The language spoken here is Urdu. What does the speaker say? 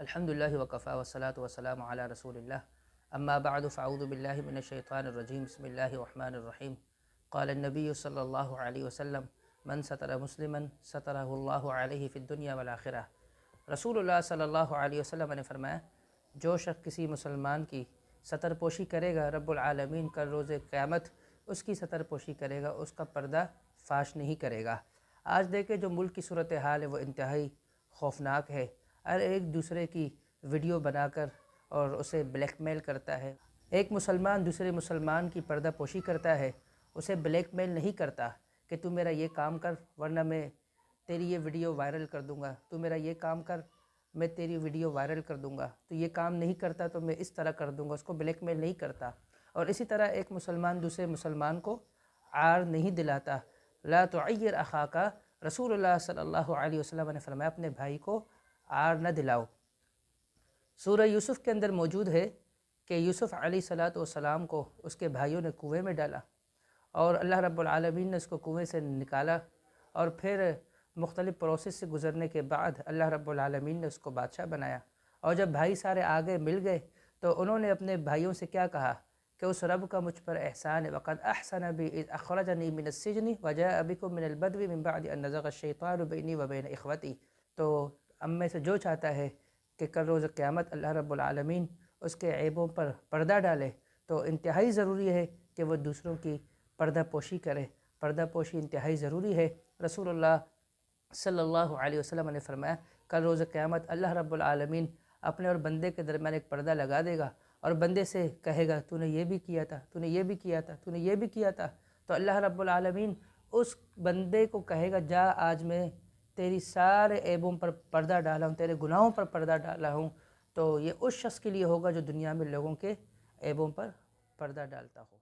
الحمد لله وكفى والصلاة والسلام على رسول الله أما بعد فأعوذ بالله من الشيطان الرجيم بسم الله الرحمن الرحيم قال النبي صلى الله عليه وسلم من ستر مسلما ستره الله عليه في الدنيا والآخرة۔ رسول اللہ صلی اللہ علیہ وسلم نے فرمایا، جو شخص کسی مسلمان کی ستر پوشی کرے گا، رب العالمین کل روز قیامت اس کی ستر پوشی کرے گا، اس کا پردہ فاش نہیں کرے گا۔ آج دیکھیں جو ملک کی صورتحال ہے وہ انتہائی خوفناک ہے۔ ہر ایک دوسرے کی ویڈیو بنا کر اور اسے بلیک میل کرتا ہے۔ ایک مسلمان دوسرے مسلمان کی پردہ پوشی کرتا ہے، اسے بلیک میل نہیں کرتا کہ تو میرا یہ کام کر ورنہ میں تیری یہ ویڈیو وائرل کر دوں گا، تو میرا یہ کام کر میں تیری ویڈیو وائرل کر دوں گا، تو یہ کام نہیں کرتا تو میں اس طرح کر دوں گا، اس کو بلیک میل نہیں کرتا۔ اور اسی طرح ایک مسلمان دوسرے مسلمان کو عار نہیں دلاتا۔ لا تعیر اخاک، رسول اللہ صلی اللہ علیہ وسلم نے فرمایا اپنے بھائی کو عار نہ دلاؤ۔ سورہ یوسف کے اندر موجود ہے کہ یوسف علیہ السلام کو اس کے بھائیوں نے کنویں میں ڈالا اور اللہ رب العالمین نے اس کو کنویں سے نکالا، اور پھر مختلف پروسیس سے گزرنے کے بعد اللہ رب العالمین نے اس کو بادشاہ بنایا۔ اور جب بھائی سارے آگے مل گئے تو انہوں نے اپنے بھائیوں سے کیا کہا کہ اس رب کا مجھ پر احسان ہے، وَقَدْ أَحْسَنَ بِي إِذْ أَخْرَجَنِي مِنَ السِّجْنِ وَجَاءَ بِكُم مِّنَ الْبَدْوِ مِن بَعْدِ أَن نَزَغَ الشَّيْطَانُ بَيْنِي وَبَيْنَ إِخْوَتِي۔ تو اب میں سے جو چاہتا ہے کہ کل روز قیامت اللہ رب العالمین اس کے عیبوں پر پردہ ڈالے، تو انتہائی ضروری ہے کہ وہ دوسروں کی پردہ پوشی کرے۔ پردہ پوشی انتہائی ضروری ہے۔ رسول اللہ صلی اللہ علیہ وسلم نے فرمایا کل روز قیامت اللہ رب العالمین اپنے اور بندے کے درمیان ایک پردہ لگا دے گا اور بندے سے کہے گا تو نے یہ بھی کیا تھا، تو نے یہ بھی کیا تھا، تو نے یہ بھی کیا تھا۔ تو اللہ رب العالمین اس بندے کو کہے گا جا آج میں تیری سارے عیبوں پر پردہ ڈالا ہوں، تیرے گناہوں پر پردہ ڈالا ہوں۔ تو یہ اس شخص کے لیے ہوگا جو دنیا میں لوگوں کے عیبوں پر پردہ ڈالتا ہو۔